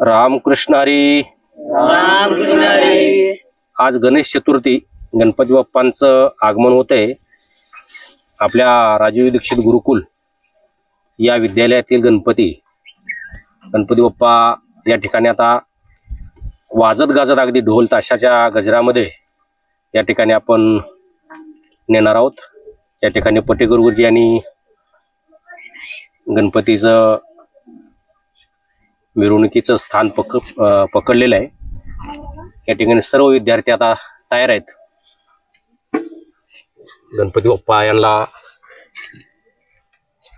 रामकृष्ण हरी. रामकृष्ण हरी. आज गणेश चतुर्थी, गणपती बाप्पांचं आगमन होतंय. आपल्या राजीव दीक्षित गुरुकुल या विद्यालयातील गणपती बाप्पा या ठिकाणी आता वाजत गाजत अगदी ढोल ताशाच्या गजरामध्ये या ठिकाणी आपण नेणार आहोत. या ठिकाणी पटे गुरुजी यांनी गणपतीचं मिरवणुकीचं स्थान पकडलेलं आहे. या ठिकाणी सर्व विद्यार्थी आता तयार आहेत. गणपती बाप्पा यांना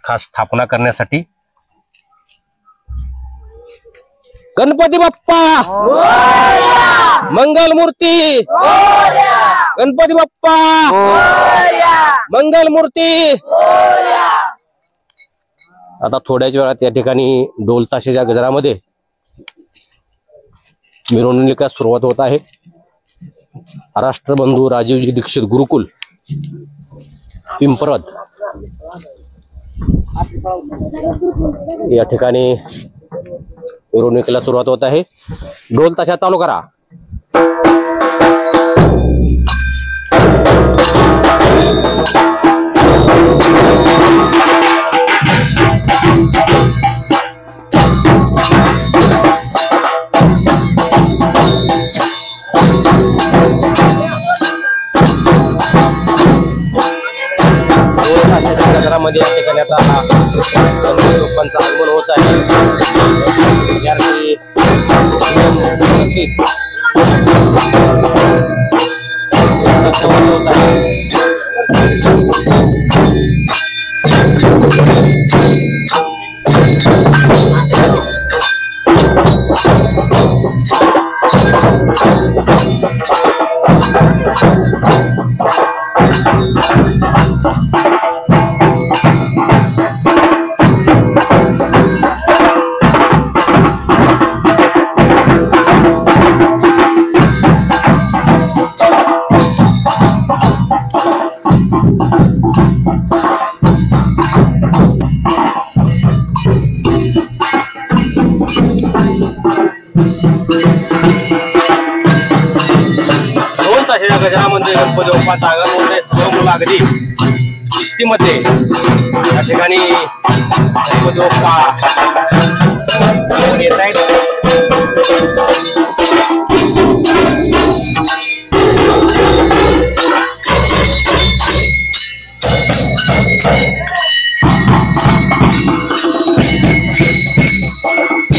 खास स्थापना करण्यासाठी. गणपती बाप्पा मंगल मूर्ती. गणपती बाप्पा मंगल मूर्ती. आता थोड्याच वेळात या ठिकाणी ढोल ताशाच्या गजरामध्ये मिरवणुकीला सुरुवात होत आहे. राष्ट्रबंधू राजीवजी दीक्षित गुरुकुल पिंपरद या ठिकाणी मिरवणुकीला सुरुवात होत आहे. ढोल ताशा चालू करा. मध्ये या ठिकाणी आता गणपती बाप्पांचं आगमन होत आहे. विद्यार्थी होत आहे. गजरामध्ये गणपती बाप्पाचं आगमन होत आहे. सर्व मुलं अगदी शिस्तीमध्ये या ठिकाणी गणपती बाप्पा येत आहेत.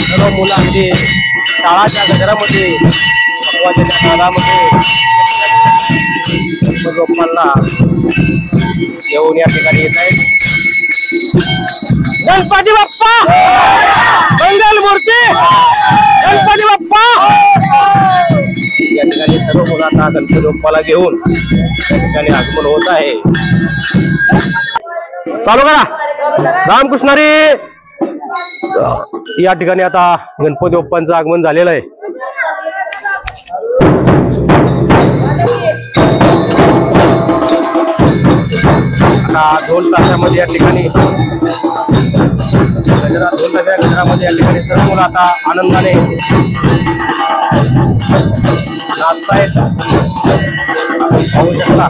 सर्व मुलं अगदी शाळाच्या गजरामध्ये नादामध्ये बाप्पांना घेऊन या ठिकाणी येत आहेत. गणपती बाप्पा मंगल मूर्ती. गणपती बाप्पा या ठिकाणी सर्व मुलांना गणपती बाप्पाला घेऊन या ठिकाणी आगमन होत आहे. चालू करा. रामकृष्ण हरी. या ठिकाणी आता गणपती बाप्पांचं आगमन झालेलं आहे. ढोल ताशामध्ये या ठिकाणी ढोल ताशा गजरामध्ये या ठिकाणी सर्व मुलं आता आनंदाने नाचतायत. पाहू शकता.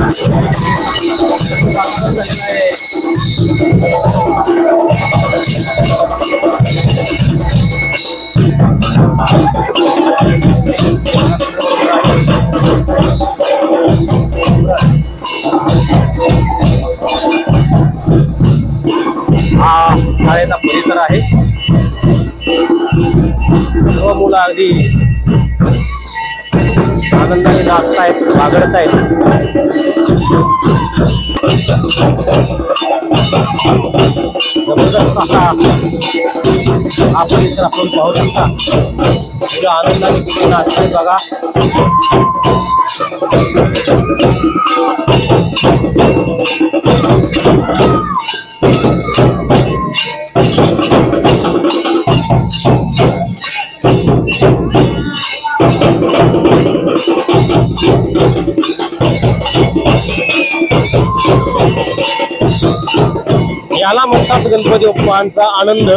हा शाळेचा परिसर आहे. सर्व मुलं अगदी आनंदाने नाचतायत, बागडतायत. जबरदस्त असा हा परिसर आपण पाहू शकता. मुलं आनंदाने कुठे नाचतायत बघा. याला म्हणतात गणपती बाप्पांचा आनंद.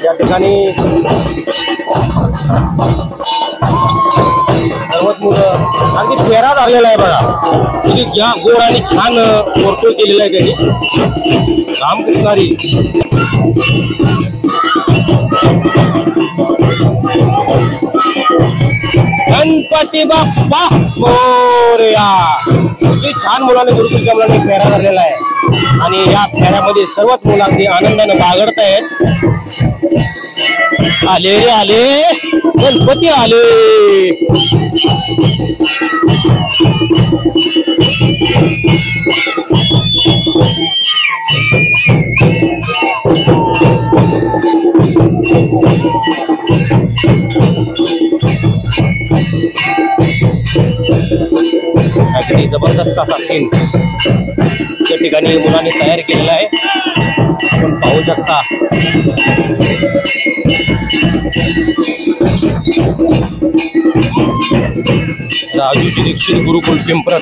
या ठिकाणी सर्वच मुलं अगदी फेरा झालेला आहे बघा. किती गोड आणि छान वर्तुळ केलेलं आहे त्यांनी. रामकृष्णारी गणपती बाप्पा मोरया. किती छान मुलाने गुरुकुलच्या मुलांनी फेरा धरलेला आहे आणि या फेऱ्यामध्ये सर्वच मुलं अगदी आनंदाने बागडतायत. आले रे आले, गणपती आले. अगदी जबरदस्त असा सीन त्या ठिकाणी मुलांनी तयार केलेला आहे. आपण पाहू शकता. राजूजी दीक्षित गुरुकुल पिंपरत.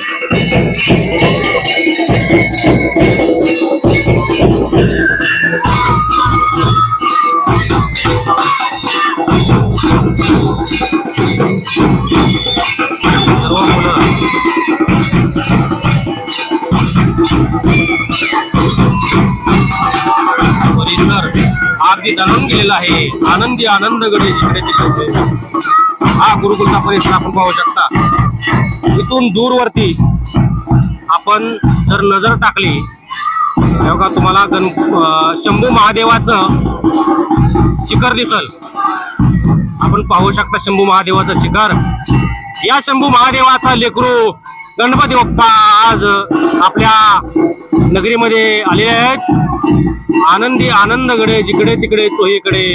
सर्व मुलं परिसर अगदी दणून गेलेला आहे. आनंदी आनंद गडे जिकडे तिकडे हा गुरुकुलचा परिसर आपण पाहू शकता. इथून दूरवरती आपण जर नजर टाकली तेव्हा तुम्हाला शंभू महादेवाचं शिखर दिसल. आपण पाहू शकता शंभू महादेवाचं शिखर. या शंभू महादेवाचा लेकरू गणपती बाप्पा आज आपल्या नगरीमध्ये आले आहेत. आनंदी आनंद गडे जिकडे तिकडे चोहीकडे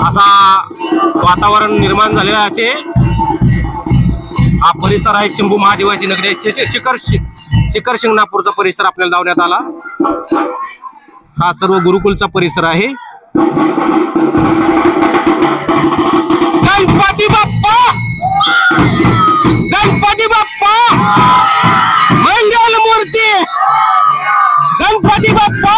असा वातावरण निर्माण झालेला असे हा परिसर आहे. शंभू महादेवाची नगरी शिखर शिंगणापूरचा परिसर आपल्याला लावण्यात आला. हा सर्व गुरुकुलचा परिसर आहे. गणपती बाप्पा, गणपती बाप्पा, मंगल मूर्ती, गणपती बाप्पा.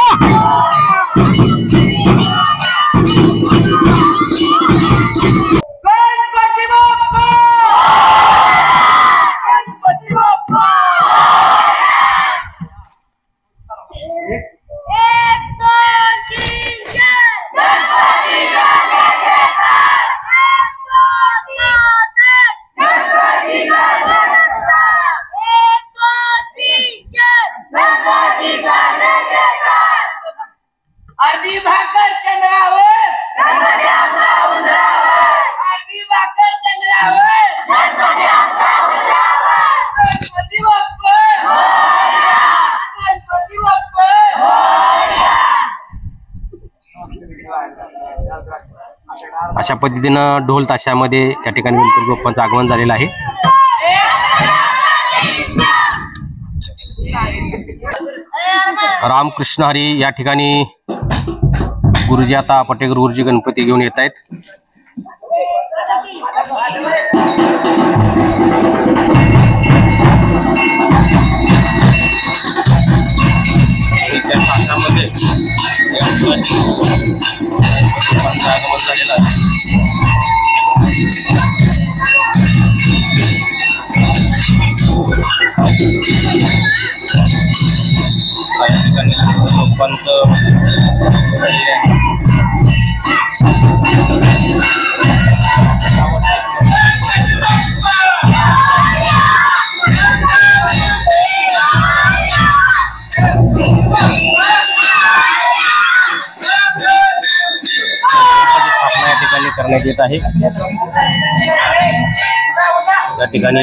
अर्धी भाकर चंद्रावर, गणपती आमचा उंदरावर. अर्धी भाकर चंद्रावर, गणपती आमचा उंदरावर. गणपती बाप्पा मोरया, गणपती बाप्पा मोरया. अशा पद्धतीनं ढोल ताशामध्ये या ठिकाणी गणपती बाप्पांचं आगमन झालेलं आहे. रामकृष्ण हरी या ठिकाणी गुरुजी आता पटेकर गुरुजी गणपती घेऊन येत आहेत. आगमन झालेलं आहे. करण्यात येत आहे। या ठिकाणी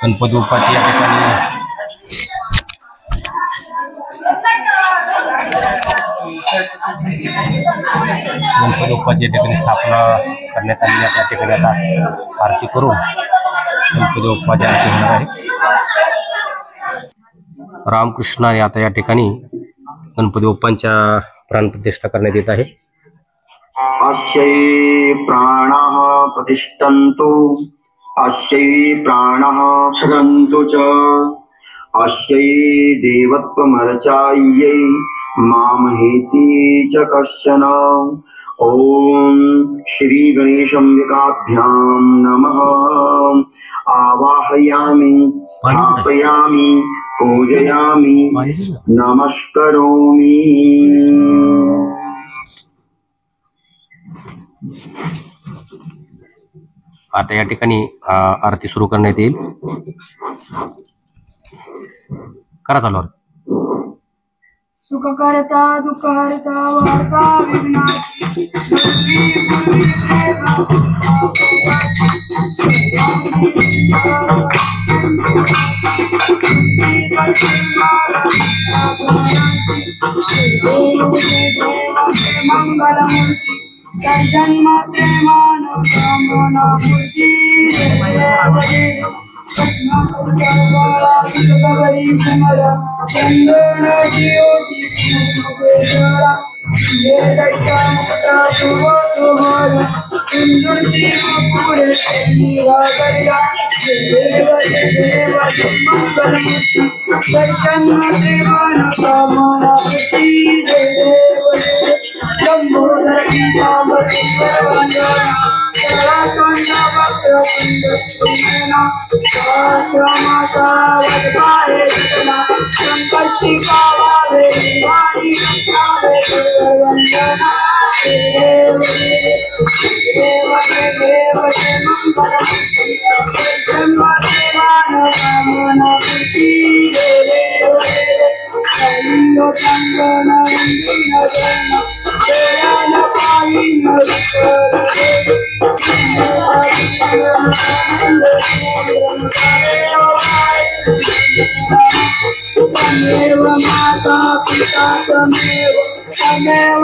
गणपती बाप्पाची या ठिकाणी गणपती बाप्पाची या ठिकाणी स्थापना करण्यात आली आहे। त्या ठिकाणी आता आरती करून गणपती बाप्पाची आरती होणार आहे। रामकृष्ण आता या ठिकाणी गणपती बाप्पांच्या प्राणप्रतिष्ठा करण्यात येत आहे। अस्यै प्राणः प्रतिष्ठन्तु अस्यै प्राणः क्षरन्तु च अस्यै देवत्वमर्चायै मामहेति च कश्चन। ओम श्री गणेशंबिकाभ्यां नमः। आवाहयामि स्थापयामि पूजयामि नमस्करोमि। आता या ठिकाणी आरती सुरू करण्यात येईल। करा चालू आरती। सुख करता दुःख हरता वार्ता विघ्नाची मंगलमूर्ती दर्शन मात्रे मानव कामना मूर्ती गौरी कुमारा चंदन ज्योति ये दैता मुक्ता तुवारा सुंदरती पूरे नीरा गरिया देव देव मंगलमूर्ति दर्शन मात्रे मानव कामना मूर्ति देव लंबोदर गीतामृत वंदना कलाकंड वक्रतुंड सुमेना माता वदपाहे सतना संकल्पी पावावे वाणी मंत्रावे वंदना देव देव देव मंगलमूर्ति ब्रह्म देवान कामना मूर्ति देव कलिंग कंगन वंदना जन पालिन तमेव माता पिता तमेव तमेव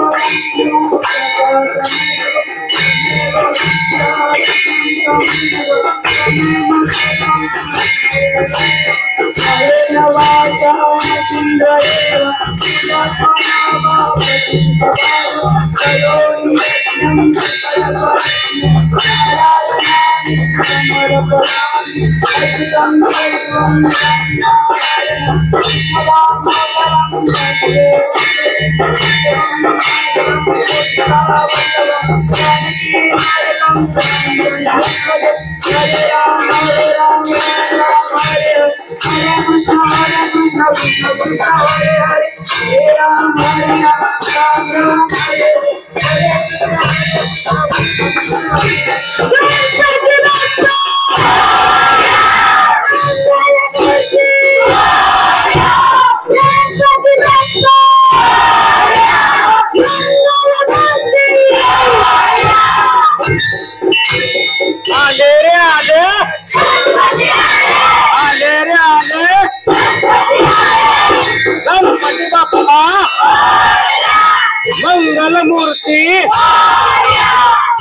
गणपती बाप्पा मंगलमूर्ती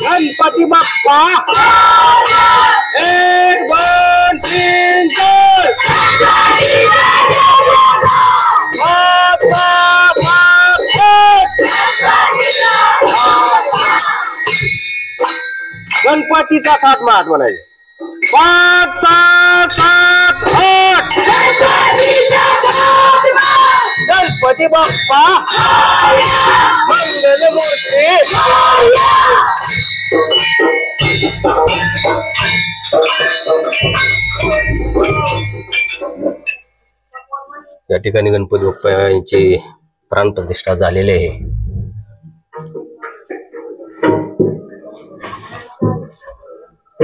गणपती बाप्पा 1 2 3 गणपतीचा 7 महात म्हणायचे 5 6 7 8 गणपती बाप्पा मंगलमूर्ती या ठिकाणी गणपती बाप्पा यांची प्राणप्रतिष्ठा झालेली आहे।